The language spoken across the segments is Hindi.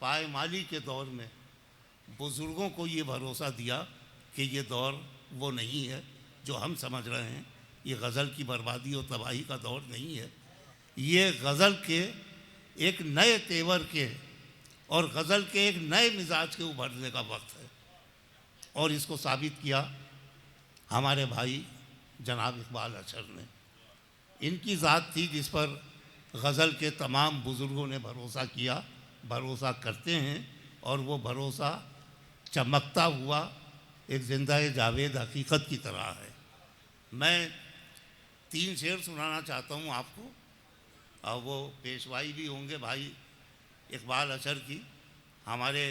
पायमाली के दौर में बुज़ुर्गों को ये भरोसा दिया कि ये दौर वो नहीं है जो हम समझ रहे हैं, ये गज़ल की बर्बादी और तबाही का दौर नहीं है, ये गज़ल के एक नए तेवर के और गज़ल के एक नए मिजाज के उभरने का वक्त है। और इसको साबित किया हमारे भाई जनाब इकबाल अशर ने। इनकी ज़ात थी जिस पर गज़ल के तमाम बुज़ुर्गों ने भरोसा किया, भरोसा करते हैं, और वो भरोसा चमकता हुआ एक ज़िंदा जावेद हकीकत की तरह है। मैं 3 शेर सुनाना चाहता हूँ आपको, और वो पेशवाई भी होंगे भाई इकबाल अशर की। हमारे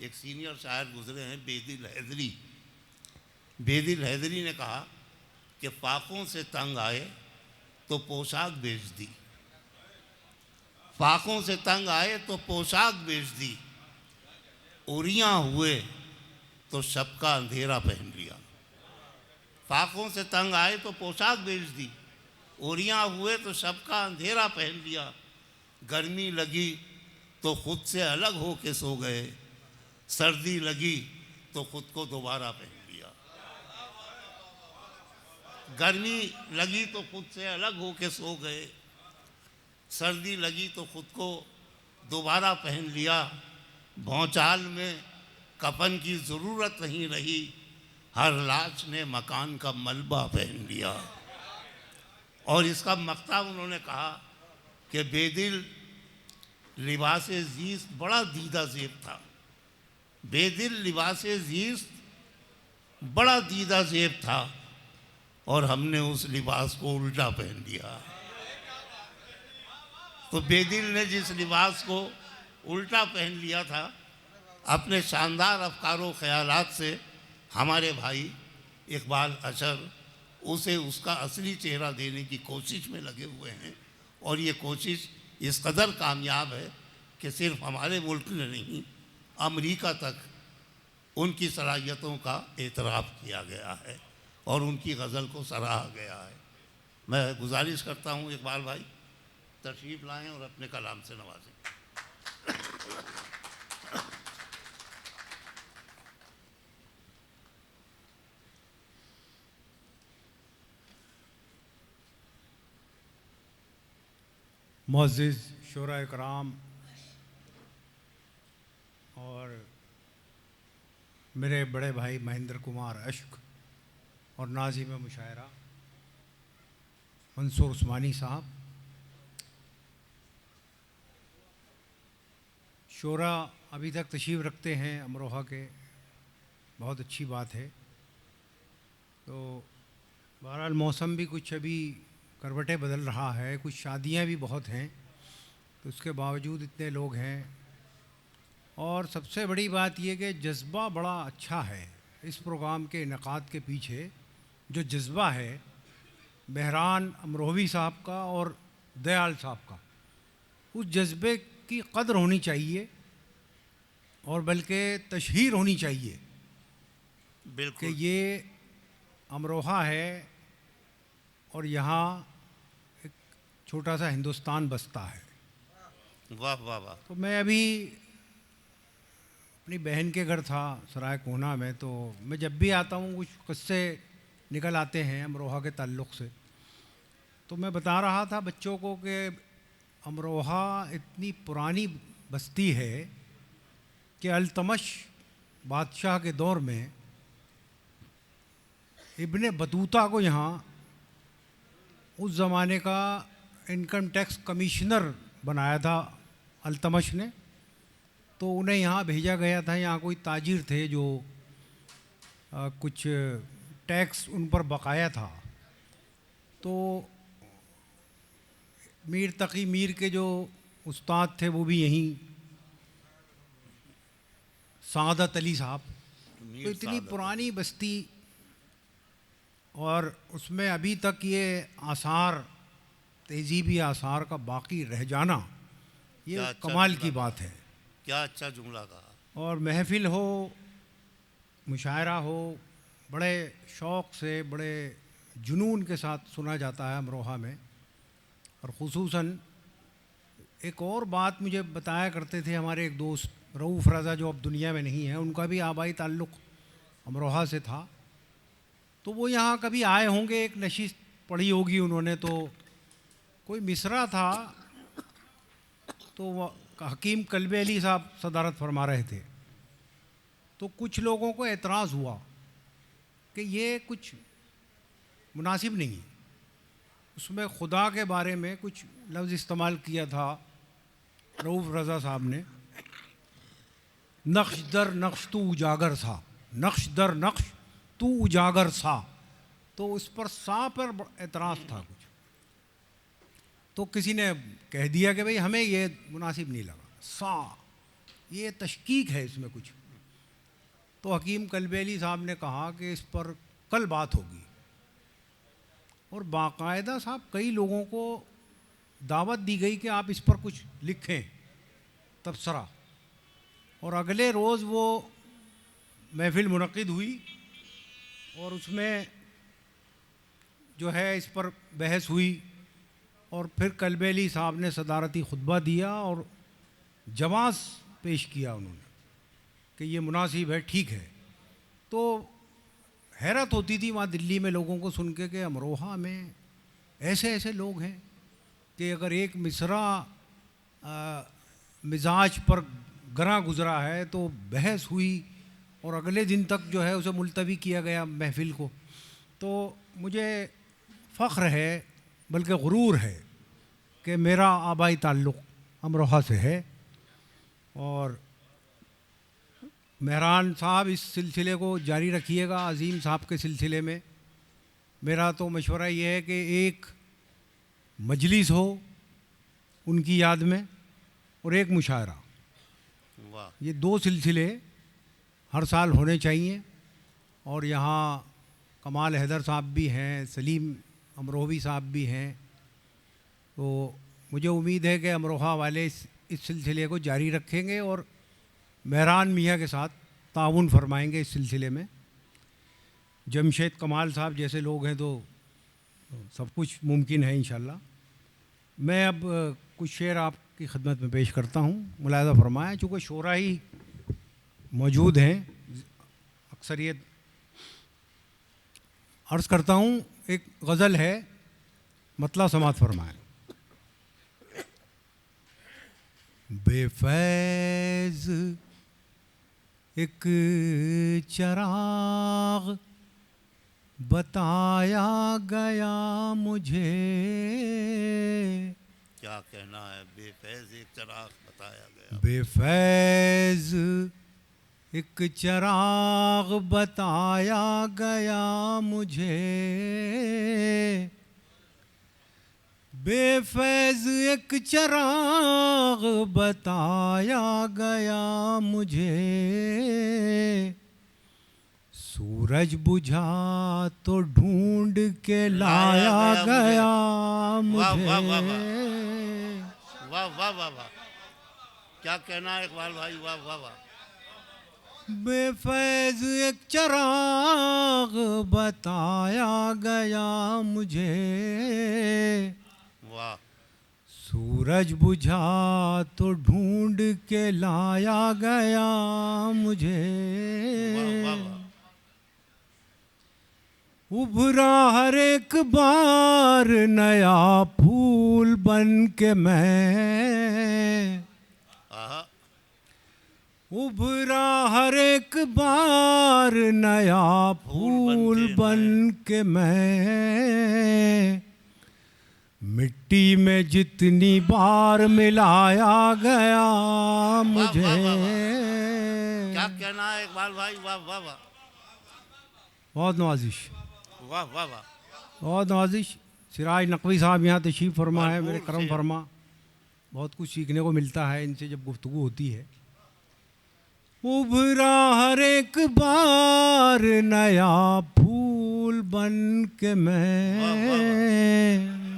एक सीनियर शायर गुज़रे हैं, बेदिल हैदरी। बेदिल हैदरी ने कहा कि फाकों से तंग आए तो पोशाक बेच दी, फाकों से तंग आए तो पोशाक बेच दी, उरियाँ हुए तो शब का अंधेरा पहन लिया। फाकों से तंग आए तो पोशाक बेच दी, उरियाँ हुए तो शब का अंधेरा पहन लिया, गर्मी लगी तो खुद से अलग हो के सो गए, सर्दी लगी तो खुद को दोबारा पहन लिया। गर्मी लगी तो खुद से अलग हो के सो गए, सर्दी लगी तो खुद को दोबारा पहन लिया, भौचाल में कफन की ज़रूरत नहीं रही, हर लाश ने मकान का मलबा पहन लिया। और इसका मक्ता उन्होंने कहा कि बेदिल लिबास ज़ीस्त बड़ा दीदा ज़ेब था, बेदिल लिबास ज़ीस्त बड़ा दीदा ज़ेब था, और हमने उस लिबास को उल्टा पहन लिया। तो बेदिल ने जिस लिबास को उल्टा पहन लिया था, अपने शानदार अफकारों ख़यालात से हमारे भाई इकबाल अशर उसे उसका असली चेहरा देने की कोशिश में लगे हुए हैं। और ये कोशिश इस कदर कामयाब है कि सिर्फ हमारे मुल्क में नहीं, अमेरिका तक उनकी सलाहियतों का एतराफ़ किया गया है और उनकी गज़ल को सराहा गया है। मैं गुजारिश करता हूँ इकबाल भाई तशरीफ़ लाएँ और अपने कलाम से नवाजें। मुअज़्ज़िज़ शोरा इकराम और मेरे बड़े भाई महेंद्र कुमार अश्क और नाज़िम मुशायरा मंसूर उस्मानी साहब, शोरा अभी तक तशरीफ़ रखते हैं अमरोहा के, बहुत अच्छी बात है। तो बहरहाल मौसम भी कुछ अभी करवटें बदल रहा है, कुछ शादियां भी बहुत हैं, तो उसके बावजूद इतने लोग हैं। और सबसे बड़ी बात यह कि जज्बा बड़ा अच्छा है इस प्रोग्राम के इनेकाद के पीछे। जो जज्बा है बहरान अमरोहवी साहब का और दयाल साहब का, उस जज्बे की कदर होनी चाहिए और बल्कि तशहीर होनी चाहिए कि ये अमरोहा है और यहाँ एक छोटा सा हिंदुस्तान बसता है। वाह वाह वाह। तो मैं अभी अपनी बहन के घर था सराय कोना में, तो मैं जब भी आता हूँ कुछ किस्से निकल आते हैं अमरोहा के ताल्लुक़ से। तो मैं बता रहा था बच्चों को कि अमरोहा इतनी पुरानी बस्ती है कि अल्तमश बादशाह के दौर में इब्ने बतूता को यहाँ उस ज़माने का इनकम टैक्स कमिश्नर बनाया था अल्तमश ने। तो उन्हें यहाँ भेजा गया था, यहाँ कोई ताजिर थे जो कुछ टैक्स उन पर बकाया था। तो मीर तकी मीर के जो उस्ताद थे वो भी यहीं, सादत अली साहब। तो इतनी पुरानी बस्ती और उसमें अभी तक ये आसार, तहजीबी आसार का बाकी रह जाना, ये कमाल की बात है। क्या अच्छा जुमला कहा। और महफिल हो, मुशायरा हो, बड़े शौक़ से, बड़े जुनून के साथ सुना जाता है अमरोहा में। और ख़ुसूसन एक और बात मुझे बताया करते थे हमारे एक दोस्त रऊफ़ रज़ा, जो अब दुनिया में नहीं है, उनका भी आबाई ताल्लुक़ अमरोहा से था। तो वो यहाँ कभी आए होंगे, एक नशिस्त पढ़ी होगी उन्होंने, तो कोई मिसरा था, तो हकीम कल्बे अली साहब सदारत फरमा रहे थे। तो कुछ लोगों को एतराज़ हुआ कि ये कुछ मुनासिब नहीं है। उसमें खुदा के बारे में कुछ लफ्ज़ इस्तेमाल किया था रऊफ़ रज़ा साहब ने, नक्श दर नक्श तू उजागर सा, नक्श दर नक्श तू उजागर सा। तो उस पर सा पर एतराज़ था कुछ, तो किसी ने कह दिया कि भाई हमें ये मुनासिब नहीं लगा, सा ये तशकीक है इसमें कुछ। तो हकीम कल्बेली साहब ने कहा कि इस पर कल बात होगी, और बाकायदा साहब कई लोगों को दावत दी गई कि आप इस पर कुछ लिखें, तबसरा। और अगले रोज़ वो महफ़िल मुनक़िद हुई और उसमें जो है इस पर बहस हुई, और फिर कल्बेली साहब ने सदारती खुतबा दिया और जवाज़ पेश किया उन्होंने कि ये मुनासिब है, ठीक है। तो हैरत होती थी वहाँ दिल्ली में लोगों को सुन के कि अमरोहा में ऐसे ऐसे लोग हैं कि अगर एक मिसरा मिजाज पर गरा गुजरा है तो बहस हुई और अगले दिन तक जो है उसे मुलतवी किया गया महफ़िल को। तो मुझे फ़ख्र है, बल्कि गुरूर है कि मेरा आबाई ताल्लुक़ अमरोहा से है। और मेहरान साहब इस सिलसिले को जारी रखिएगा। अज़ीम साहब के सिलसिले में मेरा तो मशवरा ये है कि एक मजलिस हो उनकी याद में और एक मुशायरा, ये दो सिलसिले हर साल होने चाहिए। और यहाँ कमाल हैदर साहब भी हैं, सलीम अमरोही साहब भी हैं। तो मुझे उम्मीद है कि अमरोहा वाले इस सिलसिले को जारी रखेंगे और मेहरान मियाँ के साथ ताउन फरमाएंगे इस सिलसिले में। जमशेद कमाल साहब जैसे लोग हैं तो सब कुछ मुमकिन है इंशाल्लाह। मैं अब कुछ शेर आपकी खिदमत में पेश करता हूँ, मुलाहिज़ा फरमाएं। चूँकि शोरा ही मौजूद हैं, अक्सरियत अर्ज़ करता हूँ। एक गज़ल है, मतला समात फरमाएं। बेफैज़ एक चराग बताया गया मुझे, क्या कहना है, बेफैज़ एक चराग बताया गया। बेफैज़ एक चराग बताया गया मुझे, बेफैज़ एक चराग बताया गया मुझे, सूरज बुझा तो ढूंढ के लाया गया मुझे। वाह वाह वाह वाह वाह, क्या कहना है इकबाल भाई, वाह वाह वाह। बेफैज़ एक चराग बताया गया मुझे, वाह। सूरज बुझा तो ढूंढ के लाया गया मुझे, वाह वाह वाह। उभरा हर एक बार नया फूल बन के मैं, उभरा हर एक बार नया फूल बन के मैं, मिट्टी में जितनी बार मिलाया गया मुझे। क्या कहना है इकबाल भाई, वाह वाह वाह। बहुत नवाजिश, वाह वाह वाह, बहुत नवाजिश। सिराज नकवी साहब यहाँ तशरीफ़ फरमा है, मेरे करम फरमा। बहुत कुछ सीखने को मिलता है इनसे जब गुफ्तगू होती है। उभरा हर एक बार नया फूल बन के मैं,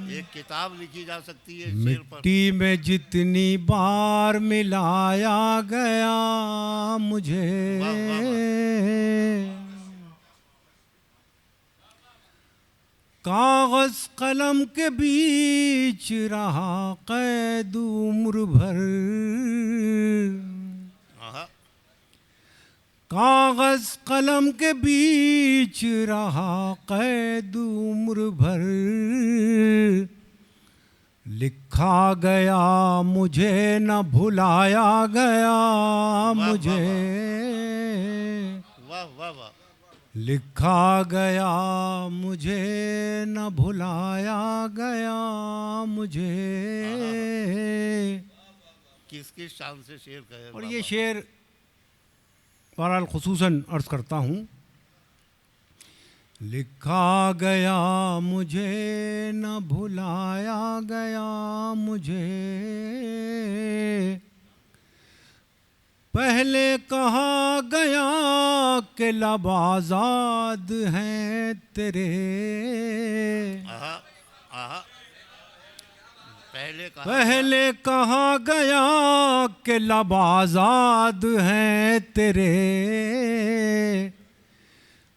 एक किताब लिखी जा सकती है। मिट्टी में जितनी बार मिलाया गया मुझे, कागज कलम के बीच रहा कैद उम्र भर, आहा, कागज कलम के बीच रहा कैद उम्र भर, लिखा गया मुझे न भुलाया गया मुझे, वाह वाह वाह, लिखा गया मुझे न भुलाया गया मुझे। किस किस शान से शेर कहे। और ये शेर बहरहाल खुसूसन अर्ज़ करता हूँ, लिखा गया मुझे न भुलाया गया मुझे, पहले कहा गया कि लब आज़ाद हैं तेरे, आहा, आहा, पहले कहा गया कि लब आज़ाद हैं तेरे,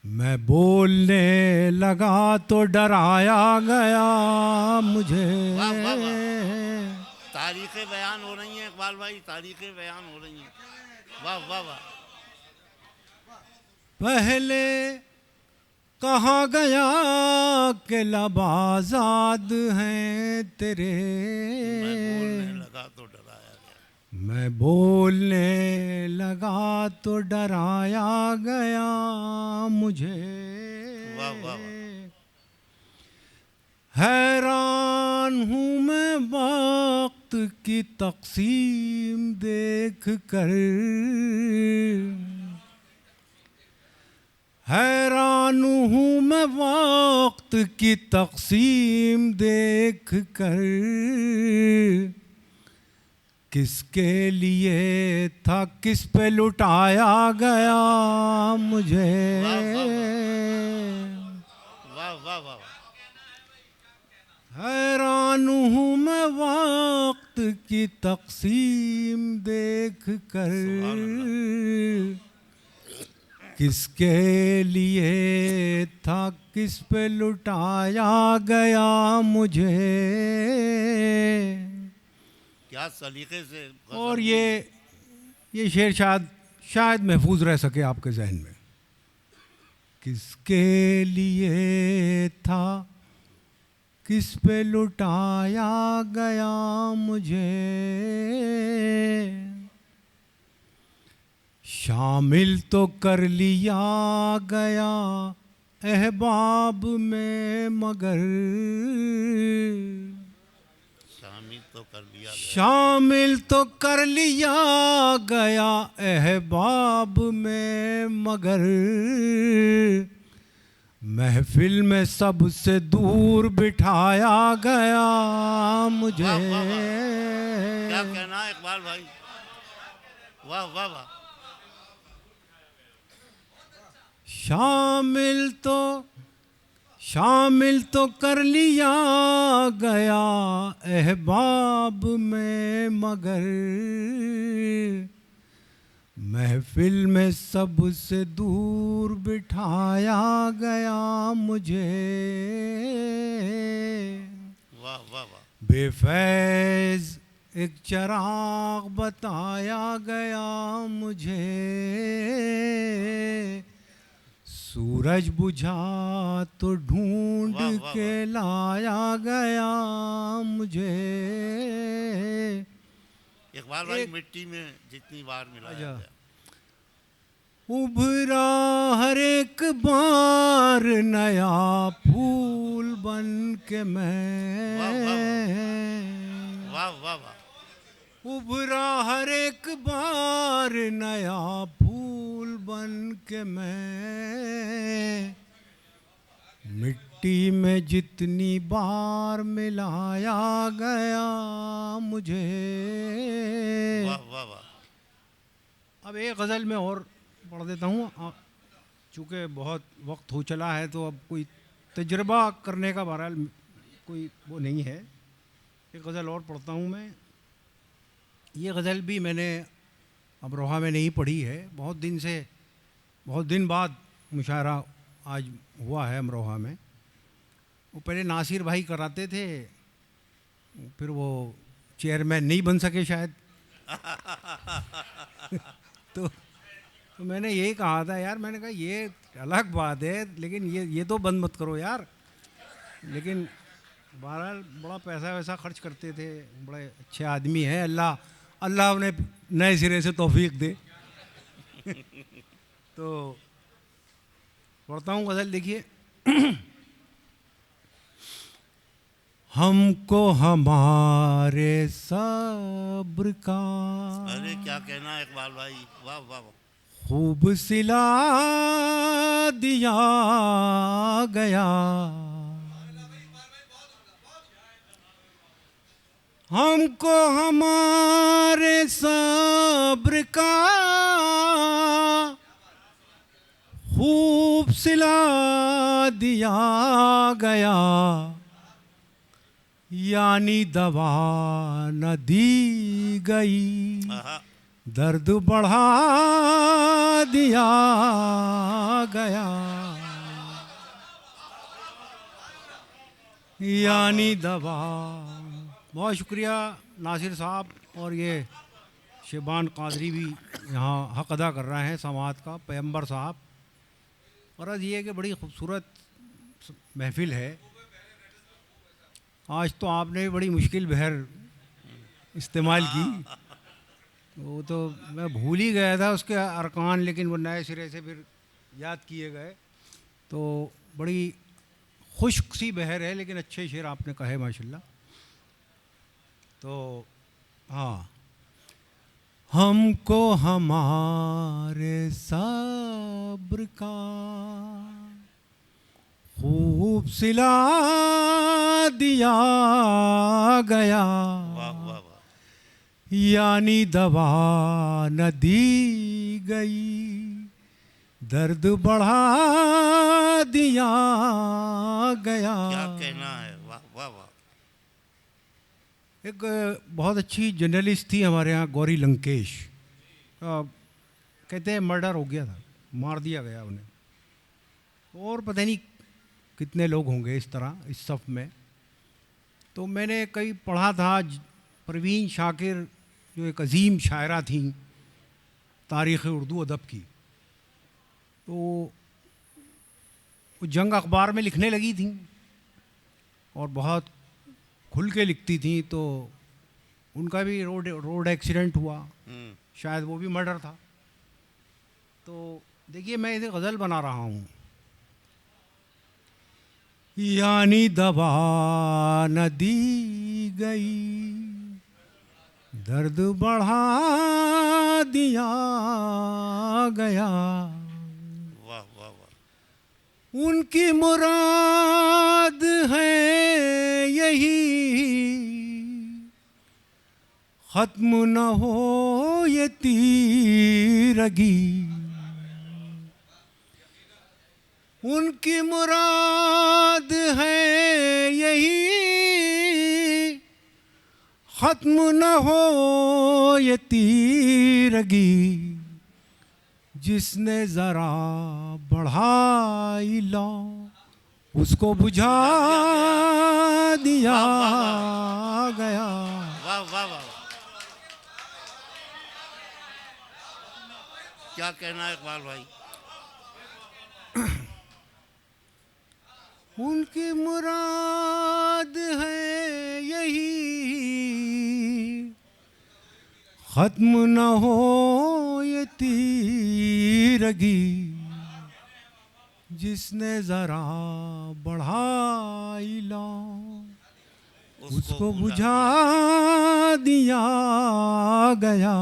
मैं बोलने लगा तो डराया गया मुझे। वाह वाह वाह, तारीखें बयान हो रही हैं इकबाल भाई, तारीखें बयान हो रही हैं। वाह वाह वाह, पहले कहा गया कि लब आज़ाद हैं तेरे, मैं बोलने लगा तो डराया गया, मैं बोलने लगा तो डराया गया मुझे। वाह वाह वाह, हैरान हूँ मैं वक्त की तक़सीम देख कर, हैरान हूँ मैं वक्त की तक़सीम देख कर, किसके लिए था किस पे लुटाया गया मुझे। वाह वाह वाह, हैरान हूँ मैं वक्त की तक़सीम देख कर, किसके लिए था किस पे लुटाया गया मुझे। क्या सलीके से। और ये शेर शायद महफूज रह सके आपके जहन में, किसके लिए था किस पे लुटाया गया मुझे, शामिल तो कर लिया गया अहबाब में मगर, शामिल तो कर लिया गया, शामिल तो कर लिया गया अहबाब में मगर, महफिल में सबसे दूर बिठाया गया मुझे। वाह वाह वाह, क्या कहना है इकबाल भाई, वाह वाह वाह, शामिल तो कर लिया गया अहबाब में मगर, महफिल में सबसे दूर बिठाया गया मुझे। वाह वाह वाह, बेफैज़ एक चिराग बताया गया मुझे, सूरज बुझा तो ढूंढ वाह, वाह, के लाया गया मुझे। इकबाल भाई मिट्टी में जितनी बार मिलाया अच्छा। गया, उभरा हर एक बार नया फूल बन के मैं, वाह वाह वाह, उभरा हर एक बार नया फूल बन के मैं, मिट्टी में जितनी बार मिलाया गया मुझे। वाह वाह वाह, अब एक गज़ल में और पढ़ देता हूँ, चूँकि बहुत वक्त हो चला है तो अब कोई तजर्बा करने का बहरहाल कोई वो नहीं है। एक गज़ल और पढ़ता हूँ मैं। ये गज़ल भी मैंने अमरोहा में नहीं पढ़ी है, बहुत दिन बाद मुशायरा आज हुआ है अमरोहा में। वो पहले नासिर भाई कराते थे, फिर वो चेयरमैन नहीं बन सके शायद। तो मैंने यही कहा था यार, मैंने कहा ये अलग बात है लेकिन ये तो बंद मत करो यार। लेकिन बहरहाल बड़ा पैसा वैसा खर्च करते थे, बड़े अच्छे आदमी हैं, अल्लाह अल्लाह उन्हें नए सिरे से तौफीक दे। तो पढ़ता हूँ गज़ल, देखिए। हमको हमारे सब्र का अरे क्या कहना है इकबाल भाई, वाह वाह वाह। खूब सिला दिया गया, हमको हमारे सब्र का खूब सिला दिया गया, यानी दवा न दी गई, दर्द बढ़ा दिया गया, यानी दवा। बहुत शुक्रिया नासिर साहब, और ये शेबान कादरी भी यहाँ हक अदा कर रहे हैं समात का, पैगंबर साहब। और आज ये कि बड़ी खूबसूरत महफिल है। आज तो आपने बड़ी मुश्किल बहर इस्तेमाल की, वो तो मैं भूल ही गया था उसके अरकान, लेकिन वो नए सिरे से फिर याद किए गए। तो बड़ी खुश्क सी बहर है, लेकिन अच्छे शेर आपने कहे माशाल्लाह। तो हाँ, हमको हमारे सब्र का खूब सिला दिया गया, वाह वाह वाह। यानी दवा न दी गई, दर्द बढ़ा दिया गया। क्या कहना है, वाह वाह वाह। एक बहुत अच्छी जर्नलिस्ट थी हमारे यहाँ, गौरी लंकेश। कहते हैं मर्डर हो गया था, मार दिया गया उन्हें, और पता नहीं कितने लोग होंगे इस तरह इस सफ़ में। तो मैंने कहीं पढ़ा था, परवीन शाकिर जो एक अजीम शायरा थी तारीख़ उर्दू अदब की, तो वो जंग अखबार में लिखने लगी थी और बहुत खुल के लिखती थी। तो उनका भी रोड एक्सीडेंट हुआ, शायद वो भी मर्डर था। तो देखिए मैं इसे गज़ल बना रहा हूँ। यानी दवा न दी गई, दर्द बढ़ा दिया गया, वाह वाह वाह। उनकी मुराद है यही, खत्म न हो ये तीरगी, उनकी मुराद है यही, खत्म न हो ये तीरगी, जिसने ज़रा बढ़ाई लो उसको बुझा दिया गया। वाह वाह वाह। क्या कहना है इकबाल भाई। उनकी मुराद है यही, खत्म न हो ये तीरगी, जिसने ज़रा बढ़ाई लो उसको बुझा दिया गया।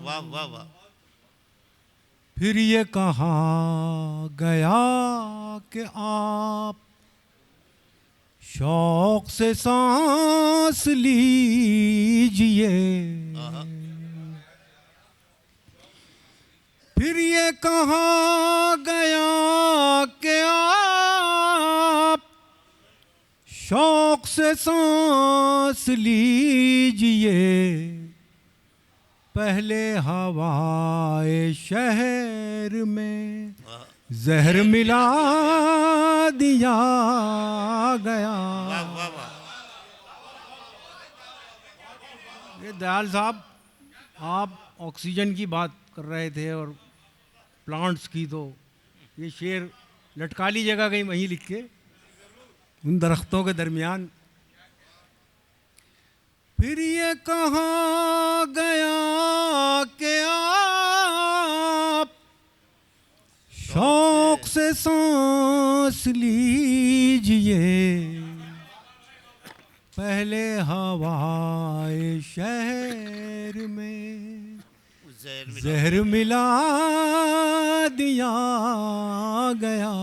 वाह वाह वाह। फिर ये कहा गया कि आप शौक से सांस लीजिए, फिर ये कहा गया कि आप शौक से सांस लीजिए, पहले हवाए शहर में जहर मिला दिया गया। वाह वाह वाह। ये दयाल साहब, आप ऑक्सीजन की बात कर रहे थे और प्लांट्स की, तो ये शेर लटका लीजिएगा कहीं वहीं लिख के, उन दरख्तों के दरमियान। फिर ये कहा गया कि आप शौक से सांस लीजिए, पहले हवाए शहर में जहर मिला दिया गया।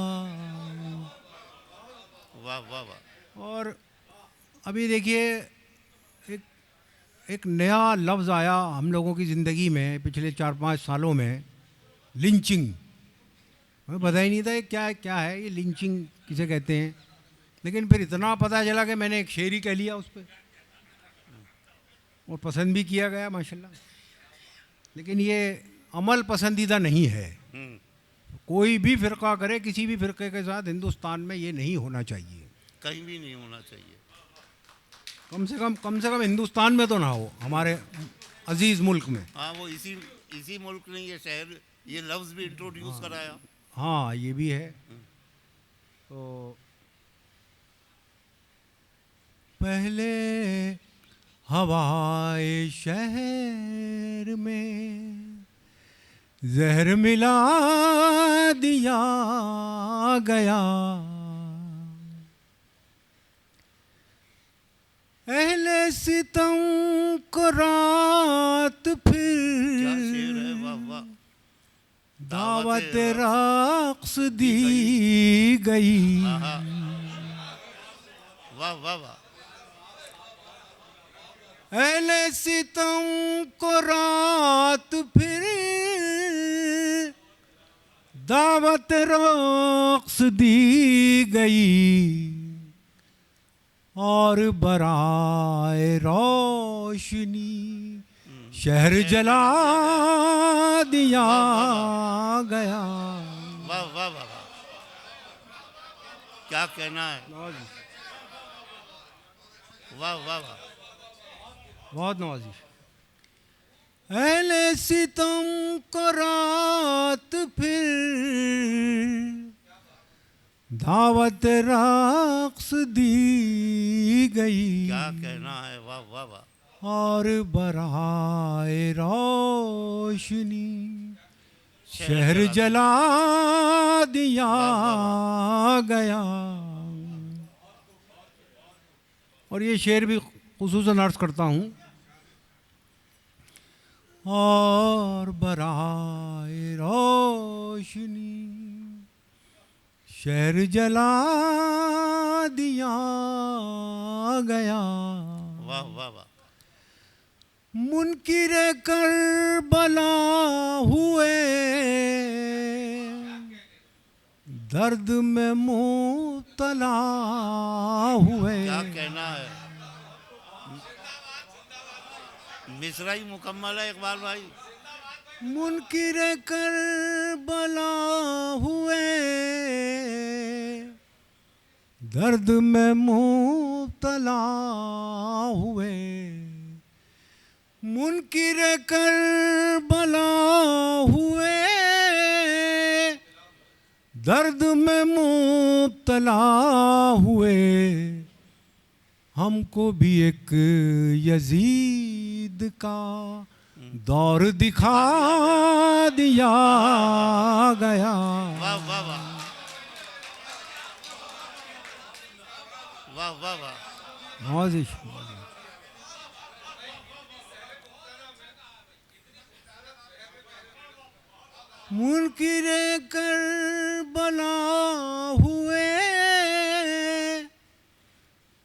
वाह वाह वाह। और अभी देखिए, एक नया लफ्ज़ आया हम लोगों की ज़िंदगी में पिछले 4-5 सालों में, लिंचिंग। हमें पता ही नहीं था ये क्या है, ये लिंचिंग किसे कहते हैं। लेकिन फिर इतना पता चला कि मैंने एक शेर ही कह लिया उस पर, और पसंद भी किया गया माशाल्लाह। लेकिन ये अमल पसंदीदा नहीं है। कोई भी फ़िरका करे, किसी भी फ़िरके के साथ हिंदुस्तान में ये नहीं होना चाहिए, कहीं भी नहीं होना चाहिए। कम से कम हिंदुस्तान में तो ना हो, हमारे अजीज़ मुल्क में। हाँ, वो इसी मुल्क ने ये शहर, ये लफ्ज़ भी इंट्रोड्यूस कराया। हाँ, ये भी है। तो पहले हवाए शहर में जहर मिला दिया गया, अहले सितम को रात फिर क्या शेर है, वाह वाह। दावत रक्स दी गई। वाह वाह वाह। अहले सितम को रात फिर दावत रक्स दी गई, और बराए रोशनी शहर जला दिया गया। वाह वाह वाह। क्या कहना है, वाह वाह वाह। बहुत नवाजिश। अहले सितम को रात फिर दावत रक्स दी गई, क्या कहना है, वाह वाह वाह। और बराए रोशनी शहर जला दिया गया। और ये शेर भी खुसूसन अर्ज करता हूँ। और बराए रोशनी शहर जला दिया गया। वाह वाह वाह। मुनकिर करबला हुए दर्द में मुब्तला हुए। क्या कहना है, मिसरा ही मुकम्मल है इकबाल भाई। मुनकिर करबला हुए दर्द में मुब्तला हुए, मुनकिर करबला हुए दर्द में मुब्तला हुए। हमको भी एक यजीद का दौर दिखा दिया गया। वाह वाह वाह। वाह वाह वाह। नवाजिश। मुनकिर करबला हुए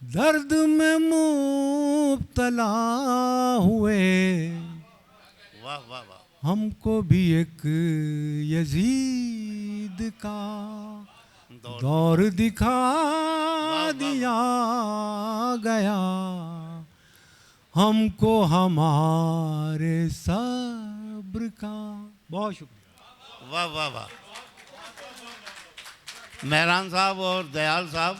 दर्द में मुब्तला हुए। वाह वाह वाह। हमको भी एक यजीद का दौर दिखा दिया गया। हमको हमारे सब्र का। बहुत शुक्रिया। वाह वाह वाह। मेहरान साहब और दयाल साहब